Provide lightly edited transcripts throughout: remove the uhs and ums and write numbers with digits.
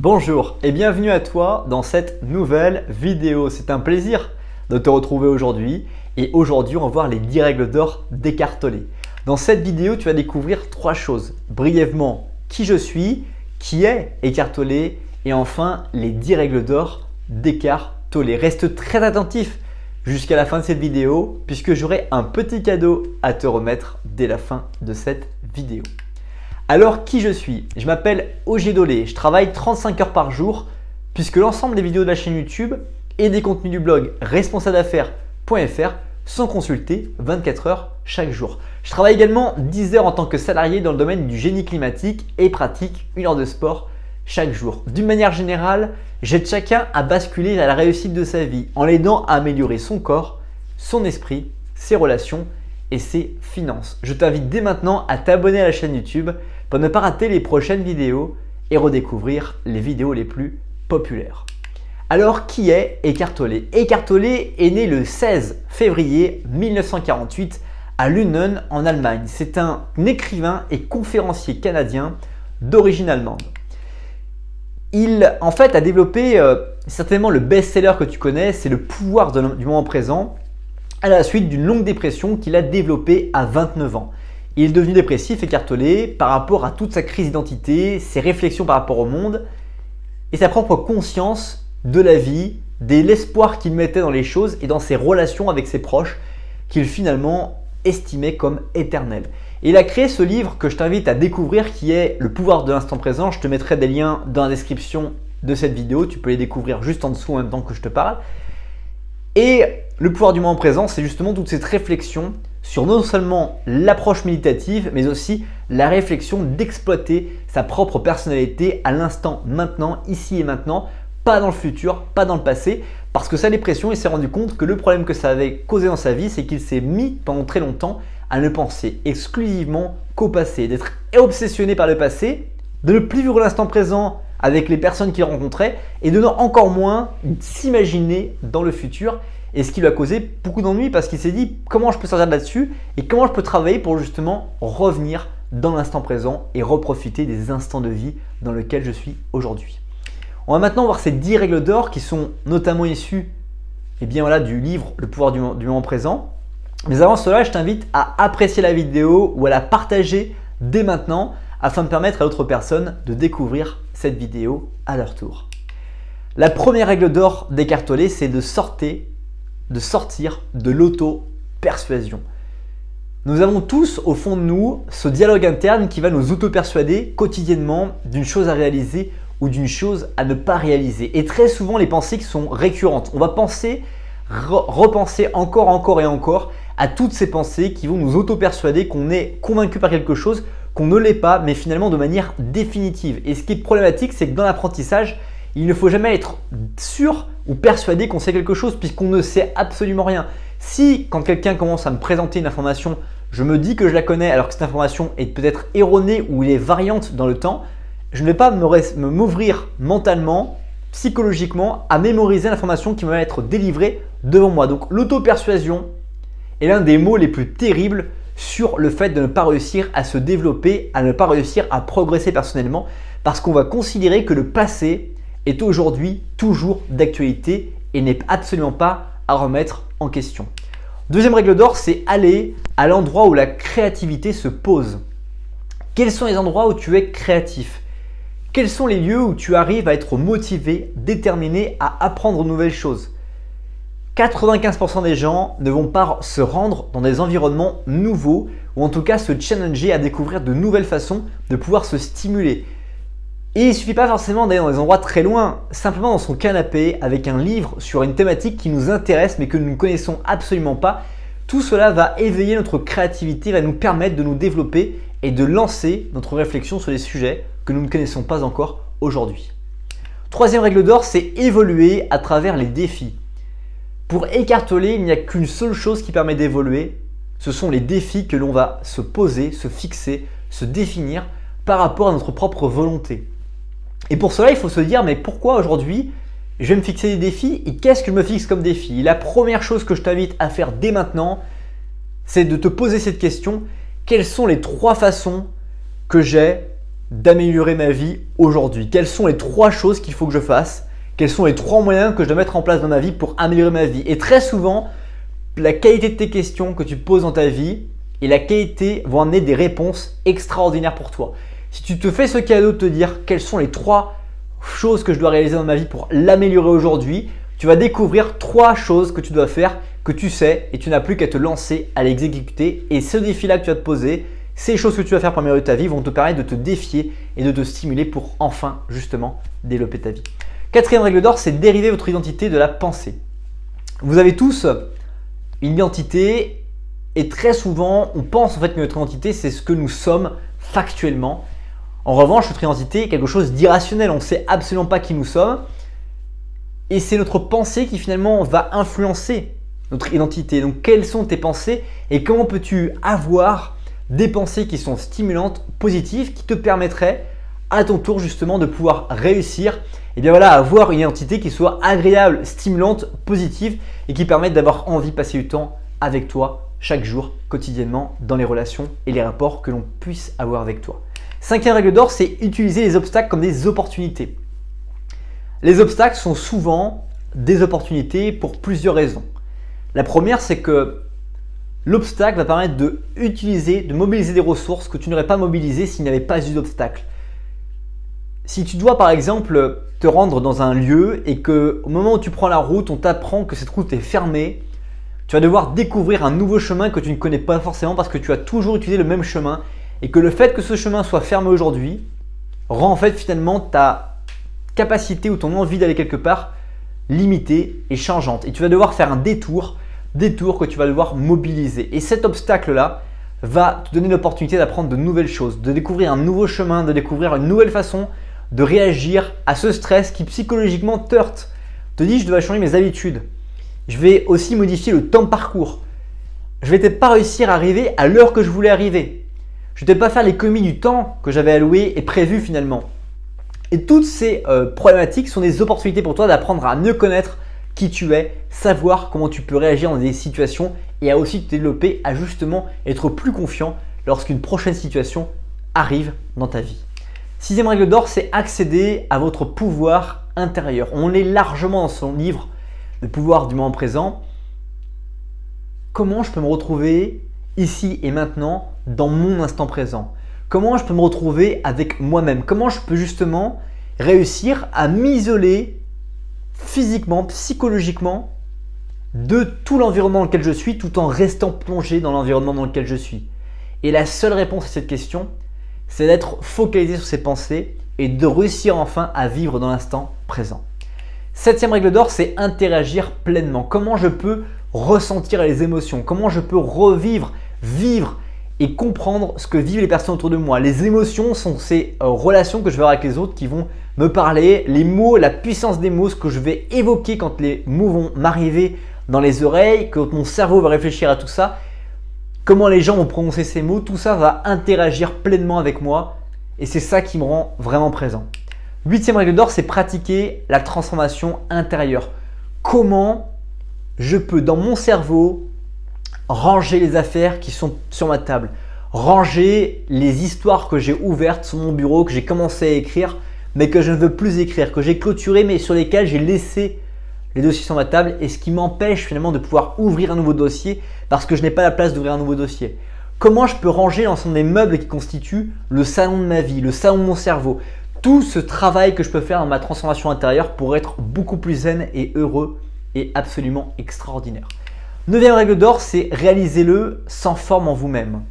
Bonjour et bienvenue à toi dans cette nouvelle vidéo. C'est un plaisir de te retrouver aujourd'hui et aujourd'hui on va voir les 10 règles d'or d'Eckhart Tolle. Dans cette vidéo tu vas découvrir 3 choses. Brièvement qui je suis, qui est Eckhart Tolle et enfin les 10 règles d'or d'Eckhart Tolle. Reste très attentif jusqu'à la fin de cette vidéo puisque j'aurai un petit cadeau à te remettre dès la fin de cette vidéo. Alors qui je suis? Je m'appelle Ogier Dolé, je travaille 35 heures par jour puisque l'ensemble des vidéos de la chaîne YouTube et des contenus du blog responsableaffaires.fr sont consultés 24 heures chaque jour. Je travaille également 10 heures en tant que salarié dans le domaine du génie climatique et pratique 1 heure de sport chaque jour. D'une manière générale, j'aide chacun à basculer vers la réussite de sa vie en l'aidant à améliorer son corps, son esprit, ses relations et ses finances. Je t'invite dès maintenant à t'abonner à la chaîne YouTube pour ne pas rater les prochaines vidéos et redécouvrir les vidéos les plus populaires. Alors qui est Eckhart Tolle? Eckhart Tolle est né le 16 février 1948 à Lünen en Allemagne. C'est un écrivain et conférencier canadien d'origine allemande. Il en fait a développé certainement le best-seller que tu connais, c'est Le pouvoir du moment présent, à la suite d'une longue dépression qu'il a développée à 29 ans. Il est devenu dépressif, Eckhart Tolle, par rapport à toute sa crise d'identité, ses réflexions par rapport au monde et sa propre conscience de la vie, de l'espoir qu'il mettait dans les choses et dans ses relations avec ses proches qu'il finalement estimait comme éternels. Et il a créé ce livre que je t'invite à découvrir qui est Le pouvoir de l'instant présent. Je te mettrai des liens dans la description de cette vidéo, tu peux les découvrir juste en dessous en même temps que je te parle. Et le pouvoir du moment présent, c'est justement toute cette réflexion sur non seulement l'approche méditative, mais aussi la réflexion d'exploiter sa propre personnalité à l'instant maintenant, ici et maintenant, pas dans le futur, pas dans le passé, parce que sa dépression, il s'est rendu compte que le problème que ça avait causé dans sa vie, c'est qu'il s'est mis pendant très longtemps à ne penser exclusivement qu'au passé, d'être obsessionné par le passé, de ne plus vivre l'instant présent avec les personnes qu'il rencontrait et de encore moins s'imaginer dans le futur. Et ce qui lui a causé beaucoup d'ennuis parce qu'il s'est dit comment je peux sortir de là-dessus et comment je peux travailler pour justement revenir dans l'instant présent et reprofiter des instants de vie dans lesquels je suis aujourd'hui. On va maintenant voir ces 10 règles d'or qui sont notamment issues du livre Le pouvoir du moment présent. Mais avant cela, je t'invite à apprécier la vidéo ou à la partager dès maintenant afin de permettre à d'autres personnes de découvrir cette vidéo à leur tour. La première règle d'or d'Eckhart Tolle, c'est de sortir de l'auto-persuasion. Nous avons tous au fond de nous ce dialogue interne qui va nous auto-persuader quotidiennement d'une chose à réaliser ou d'une chose à ne pas réaliser. Et très souvent, les pensées qui sont récurrentes. On va penser, repenser encore et encore à toutes ces pensées qui vont nous auto-persuader qu'on est convaincu par quelque chose, qu'on ne l'est pas, mais finalement de manière définitive. Et ce qui est problématique, c'est que dans l'apprentissage, il ne faut jamais être sûr ou persuadé qu'on sait quelque chose puisqu'on ne sait absolument rien. Si quand quelqu'un commence à me présenter une information, je me dis que je la connais alors que cette information est peut-être erronée ou elle est variante dans le temps, je ne vais pas m'ouvrir mentalement, psychologiquement à mémoriser l'information qui va être délivrée devant moi. Donc l'auto-persuasion est l'un des mots les plus terribles sur le fait de ne pas réussir à se développer, à ne pas réussir à progresser personnellement parce qu'on va considérer que le passé est aujourd'hui toujours d'actualité et n'est absolument pas à remettre en question. Deuxième règle d'or, c'est aller à l'endroit où la créativité se pose. Quels sont les endroits où tu es créatif? Quels sont les lieux où tu arrives à être motivé, déterminé à apprendre de nouvelles choses? 95% des gens ne vont pas se rendre dans des environnements nouveaux ou en tout cas se challenger à découvrir de nouvelles façons de pouvoir se stimuler. Et il ne suffit pas forcément d'aller dans des endroits très loin, simplement dans son canapé avec un livre sur une thématique qui nous intéresse mais que nous ne connaissons absolument pas. Tout cela va éveiller notre créativité, va nous permettre de nous développer et de lancer notre réflexion sur des sujets que nous ne connaissons pas encore aujourd'hui. Troisième règle d'or, c'est évoluer à travers les défis. Pour Eckhart Tolle, il n'y a qu'une seule chose qui permet d'évoluer, ce sont les défis que l'on va se poser, se fixer, se définir par rapport à notre propre volonté. Et pour cela, il faut se dire mais pourquoi aujourd'hui je vais me fixer des défis et qu'est-ce que je me fixe comme défi? Et la première chose que je t'invite à faire dès maintenant, c'est de te poser cette question. Quelles sont les 3 façons que j'ai d'améliorer ma vie aujourd'hui? Quelles sont les 3 choses qu'il faut que je fasse? Quels sont les 3 moyens que je dois mettre en place dans ma vie pour améliorer ma vie? Et très souvent, la qualité de tes questions que tu poses dans ta vie et la qualité vont amener des réponses extraordinaires pour toi. Si tu te fais ce cadeau de te dire quelles sont les 3 choses que je dois réaliser dans ma vie pour l'améliorer aujourd'hui, tu vas découvrir 3 choses que tu dois faire, que tu sais, et tu n'as plus qu'à te lancer à l'exécuter. Et ce défi-là que tu vas te poser, ces choses que tu vas faire pour améliorer ta vie vont te permettre de te défier et de te stimuler pour enfin justement développer ta vie. 4e règle d'or, c'est dériver votre identité de la pensée. Vous avez tous une identité et très souvent on pense en fait que notre identité c'est ce que nous sommes factuellement. En revanche, notre identité est quelque chose d'irrationnel, on ne sait absolument pas qui nous sommes et c'est notre pensée qui finalement va influencer notre identité. Donc quelles sont tes pensées et comment peux-tu avoir des pensées qui sont stimulantes, positives, qui te permettraient à ton tour justement de pouvoir réussir et bien voilà, avoir une identité qui soit agréable, stimulante, positive et qui permette d'avoir envie de passer du temps avec toi chaque jour, quotidiennement, dans les relations et les rapports que l'on puisse avoir avec toi. 5e règle d'or, c'est utiliser les obstacles comme des opportunités. Les obstacles sont souvent des opportunités pour plusieurs raisons. La première, c'est que l'obstacle va permettre de mobiliser des ressources que tu n'aurais pas mobilisées s'il n'y avait pas eu d'obstacle. Si tu dois par exemple te rendre dans un lieu et qu'au moment où tu prends la route, on t'apprend que cette route est fermée, tu vas devoir découvrir un nouveau chemin que tu ne connais pas forcément parce que tu as toujours utilisé le même chemin et que le fait que ce chemin soit fermé aujourd'hui rend en fait finalement ta capacité ou ton envie d'aller quelque part limitée et changeante. Et tu vas devoir faire un détour que tu vas devoir mobiliser. Et cet obstacle-là va te donner l'opportunité d'apprendre de nouvelles choses, de découvrir un nouveau chemin, de découvrir une nouvelle façon de réagir à ce stress qui psychologiquement te heurte. Te dis, je dois changer mes habitudes. Je vais aussi modifier le temps de parcours. Je vais peut-être pas réussir à arriver à l'heure que je voulais arriver. Je vais peut-être pas faire l'économie du temps que j'avais alloué et prévu finalement. Et toutes ces problématiques sont des opportunités pour toi d'apprendre à mieux connaître qui tu es, savoir comment tu peux réagir dans des situations et à aussi te développer à justement être plus confiant lorsqu'une prochaine situation arrive dans ta vie. 6e règle d'or, c'est accéder à votre pouvoir intérieur. On l'est largement dans son livre « Le pouvoir du moment présent ». Comment je peux me retrouver ici et maintenant dans mon instant présent? Comment je peux me retrouver avec moi-même? Comment je peux justement réussir à m'isoler physiquement, psychologiquement de tout l'environnement dans lequel je suis tout en restant plongé dans l'environnement dans lequel je suis? Et la seule réponse à cette question, c'est d'être focalisé sur ses pensées et de réussir enfin à vivre dans l'instant présent. 7e règle d'or, c'est interagir pleinement. Comment je peux ressentir les émotions? Comment je peux revivre, vivre et comprendre ce que vivent les personnes autour de moi? Les émotions sont ces relations que je vais avoir avec les autres qui vont me parler, les mots, la puissance des mots, ce que je vais évoquer quand les mots vont m'arriver dans les oreilles, quand mon cerveau va réfléchir à tout ça, comment les gens vont prononcer ces mots, tout ça va interagir pleinement avec moi et c'est ça qui me rend vraiment présent. 8e règle d'or, c'est pratiquer la transformation intérieure. Comment je peux dans mon cerveau ranger les affaires qui sont sur ma table, ranger les histoires que j'ai ouvertes sur mon bureau, que j'ai commencé à écrire mais que je ne veux plus écrire, que j'ai clôturé mais sur lesquels j'ai laissé les dossiers sur ma table et ce qui m'empêche finalement de pouvoir ouvrir un nouveau dossier parce que je n'ai pas la place d'ouvrir un nouveau dossier. Comment je peux ranger l'ensemble des meubles qui constituent le salon de ma vie, le salon de mon cerveau, tout ce travail que je peux faire dans ma transformation intérieure pour être beaucoup plus zen et heureux et absolument extraordinaire. 9e règle d'or, c'est réalisez-le sans forme en vous-même.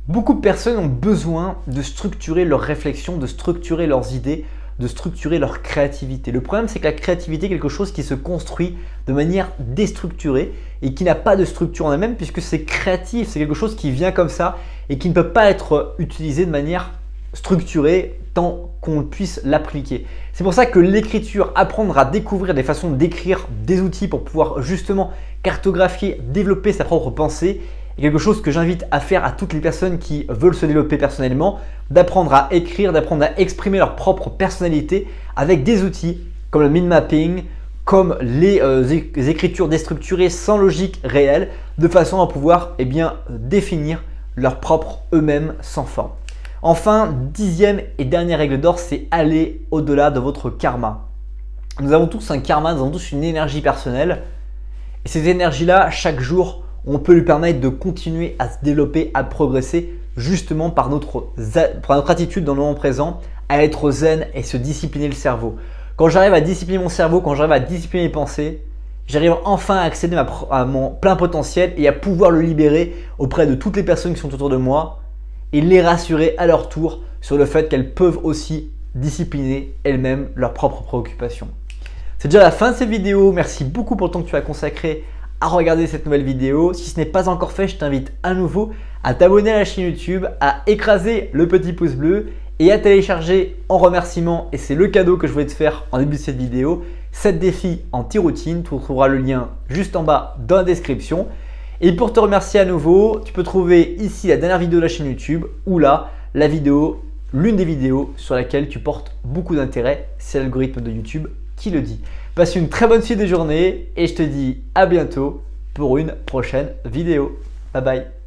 Beaucoup de personnes ont besoin de structurer leurs réflexions, de structurer leurs idées, de structurer leur créativité. Le problème, c'est que la créativité est quelque chose qui se construit de manière déstructurée et qui n'a pas de structure en elle-même puisque c'est créatif, c'est quelque chose qui vient comme ça et qui ne peut pas être utilisé de manière structurée tant qu'on puisse l'appliquer. C'est pour ça que l'écriture, apprendre à découvrir des façons d'écrire, des outils pour pouvoir justement cartographier, développer sa propre pensée, est quelque chose que j'invite à faire à toutes les personnes qui veulent se développer personnellement, d'apprendre à écrire, d'apprendre à exprimer leur propre personnalité avec des outils comme le mind mapping, comme les écritures déstructurées sans logique réelle, de façon à pouvoir définir leur propre eux-mêmes sans forme. Enfin, 10e et dernière règle d'or, c'est aller au-delà de votre karma. Nous avons tous un karma, nous avons tous une énergie personnelle. Et cette énergie-là, chaque jour, on peut lui permettre de continuer à se développer, à progresser, justement par notre attitude dans le moment présent, à être zen et se discipliner le cerveau. Quand j'arrive à discipliner mon cerveau, quand j'arrive à discipliner mes pensées, j'arrive enfin à accéder à mon plein potentiel et à pouvoir le libérer auprès de toutes les personnes qui sont autour de moi et les rassurer à leur tour sur le fait qu'elles peuvent aussi discipliner elles-mêmes leurs propres préoccupations. C'est déjà la fin de cette vidéo. Merci beaucoup pour le temps que tu as consacré à regarder cette nouvelle vidéo. Si ce n'est pas encore fait, je t'invite à nouveau à t'abonner à la chaîne YouTube, à écraser le petit pouce bleu et à télécharger en remerciement, et c'est le cadeau que je voulais te faire en début de cette vidéo, 7 défis anti-routine. Tu retrouveras le lien juste en bas dans la description. Et pour te remercier à nouveau, tu peux trouver ici la dernière vidéo de la chaîne YouTube ou là la vidéo, l'une des vidéos sur laquelle tu portes beaucoup d'intérêt. C'est l'algorithme de YouTube qui le dit. Passe une très bonne suite de journée et je te dis à bientôt pour une prochaine vidéo. Bye bye.